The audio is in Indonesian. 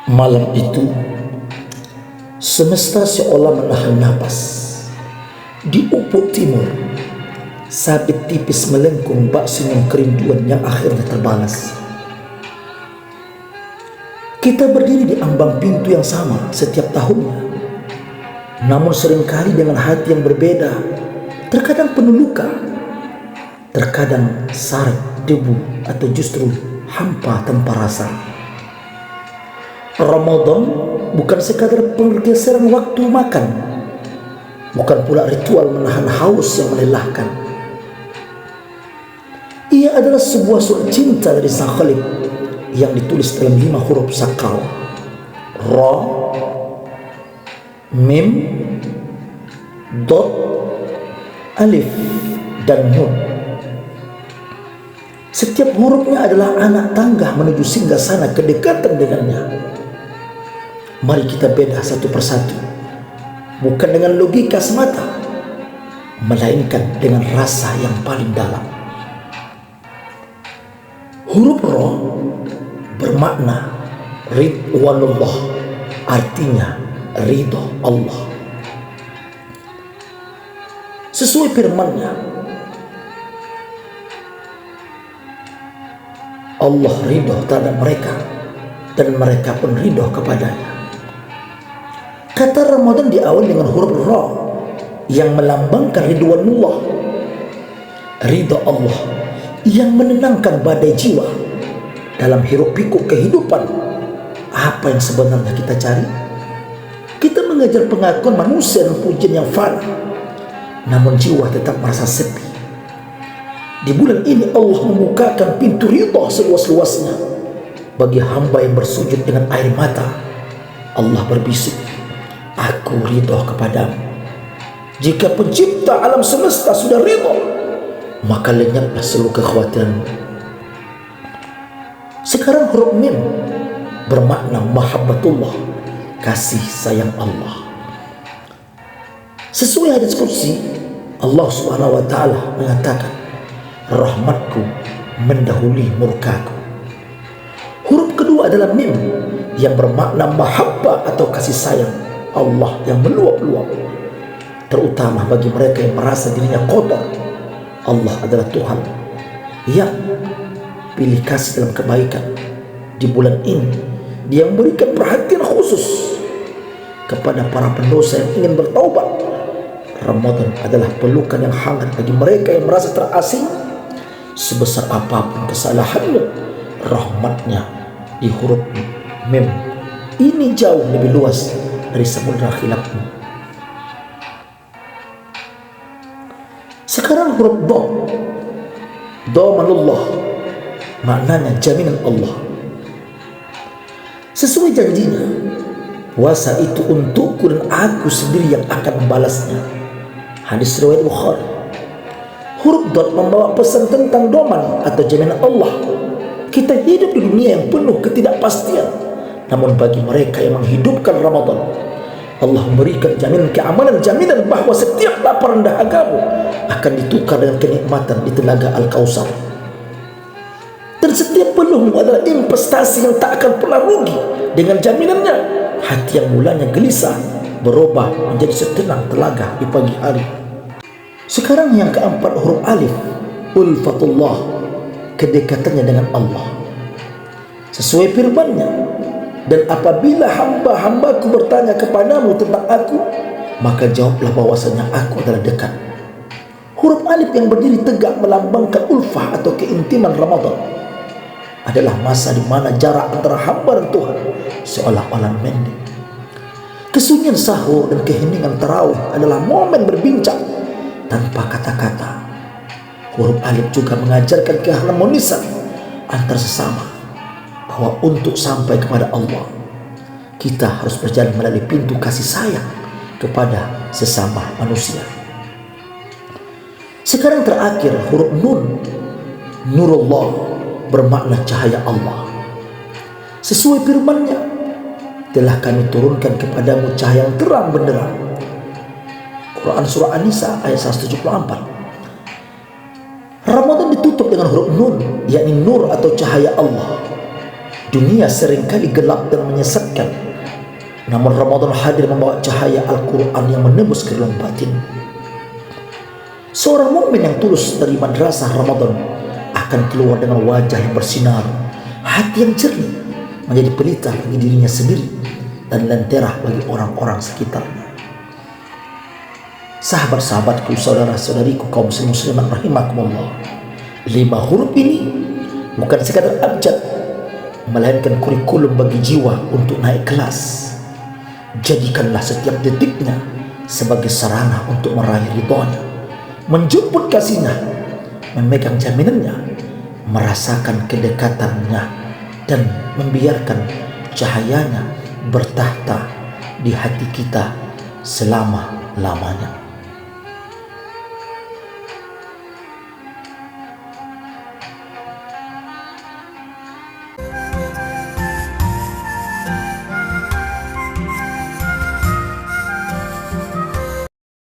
Malam itu, semesta seolah menahan napas. Di ufuk timur, sabit tipis melengkung bak senyum kerinduan yang akhirnya terbalas. Kita berdiri di ambang pintu yang sama setiap tahunnya, namun seringkali dengan hati yang berbeda, terkadang penuh luka, terkadang syarat debu atau justru hampa tanpa rasa. Ramadan bukan sekadar pergeseran waktu makan, bukan pula ritual menahan haus yang melelahkan. Ia adalah sebuah surat cinta dari Sang Khalik yang ditulis dalam 5 huruf sakral: Ra, Mim, Dot, Alif, dan Nun. Setiap hurufnya adalah anak tangga menuju singgasana kedekatan dengannya. Mari kita beda satu persatu, bukan dengan logika semata, melainkan dengan rasa yang paling dalam. Huruf Ra bermakna Ridwanullah, artinya ridho Allah. Sesuai firman-Nya, Allah ridho terhadap mereka dan mereka pun ridho kepadanya. Kata Ramadan diawali dengan huruf Ra yang melambangkan ridwanullah, ridha Allah yang menenangkan badai jiwa. Dalam hiruk pikuk kehidupan, apa yang sebenarnya kita cari? Kita mengejar pengakuan manusia dan pujian yang fana, namun jiwa tetap merasa sepi. Di bulan ini Allah membukakan pintu ridha seluas-luasnya bagi hamba yang bersujud dengan air mata. Allah berbisik, "Aku ridho kepadamu." Jika pencipta alam semesta sudah ridho, maka lenyaplah seluruh kekhawatiranmu. Sekarang huruf Mim bermakna mahabbatullah, kasih sayang Allah. Sesuai hadis qudsi, Allah Subhanahu wa taala mengatakan, "Rahmatku mendahului murkaku." Huruf kedua adalah Mim yang bermakna mahabbah atau kasih sayang Allah yang meluap-luap, terutama bagi mereka yang merasa dirinya kotor. Allah adalah Tuhan yang pilih kasih dalam kebaikan. Di bulan ini Dia memberikan perhatian khusus kepada para pendosa yang ingin bertaubat. Ramadan adalah pelukan yang hangat bagi mereka yang merasa terasing. Sebesar apapun kesalahanmu, rahmatnya di huruf Mim ini jauh lebih luas dari samudra khilafmu. Sekarang huruf Do, Dhamanullah, maknanya jaminan Allah. Sesuai janjinya, puasa itu untukku dan aku sendiri yang akan membalasnya. Hadis riwayat Bukhari. Huruf Dot membawa pesan tentang doman atau jaminan Allah. Kita hidup di dunia yang penuh ketidakpastian, namun bagi mereka yang menghidupkan Ramadan, Allah memberikan jaminan bahwa setiap laparan dahagamu akan ditukar dengan kenikmatan di telaga Al-Kausar. Dan setiap peluhmu adalah investasi yang tak akan pernah rugi. Dengan jaminannya, hati yang mulanya gelisah berubah menjadi setenang telaga di pagi hari. Sekarang yang keempat, huruf Alif, Ulfatullah, kedekatannya dengan Allah. Sesuai firman-Nya, "Dan apabila hamba-hambaku bertanya kepadamu tentang aku, maka jawablah bahwasanya aku adalah dekat." Huruf Alif yang berdiri tegak melambangkan ulfah atau keintiman Ramadan. Adalah masa di mana jarak antara hamba dan Tuhan seolah-olah mendek. Kesunyian sahur dan keheningan tarawih adalah momen berbincang tanpa kata-kata. Huruf Alif juga mengajarkan keharmonisan antar sesama, bahwa untuk sampai kepada Allah, kita harus berjalan melalui pintu kasih sayang kepada sesama manusia. Sekarang terakhir, huruf Nun, Nurullah, bermakna cahaya Allah. Sesuai firman-Nya, "Telah kami turunkan kepadamu cahaya yang terang benderang." Quran Surah An-Nisa ayat 174. Ramadan ditutup dengan huruf Nun, yakni nur atau cahaya Allah. Dunia seringkali gelap dan menyesatkan, namun Ramadan hadir membawa cahaya Al-Quran yang menembus ke dalam batin. Seorang mukmin yang tulus dari madrasah Ramadan akan keluar dengan wajah yang bersinar, hati yang jernih, menjadi pelita bagi dirinya sendiri dan lentera bagi orang-orang sekitarnya. Sahabat-sahabatku, saudara-saudariku kaum muslimat rahimakumullah, 5 huruf ini bukan sekadar abjad, melainkan kurikulum bagi jiwa untuk naik kelas. Jadikanlah setiap detiknya sebagai sarana untuk meraih ridhonya, menjemput kasihnya, memegang jaminannya, merasakan kedekatannya, dan membiarkan cahayanya bertahta di hati kita selama-lamanya.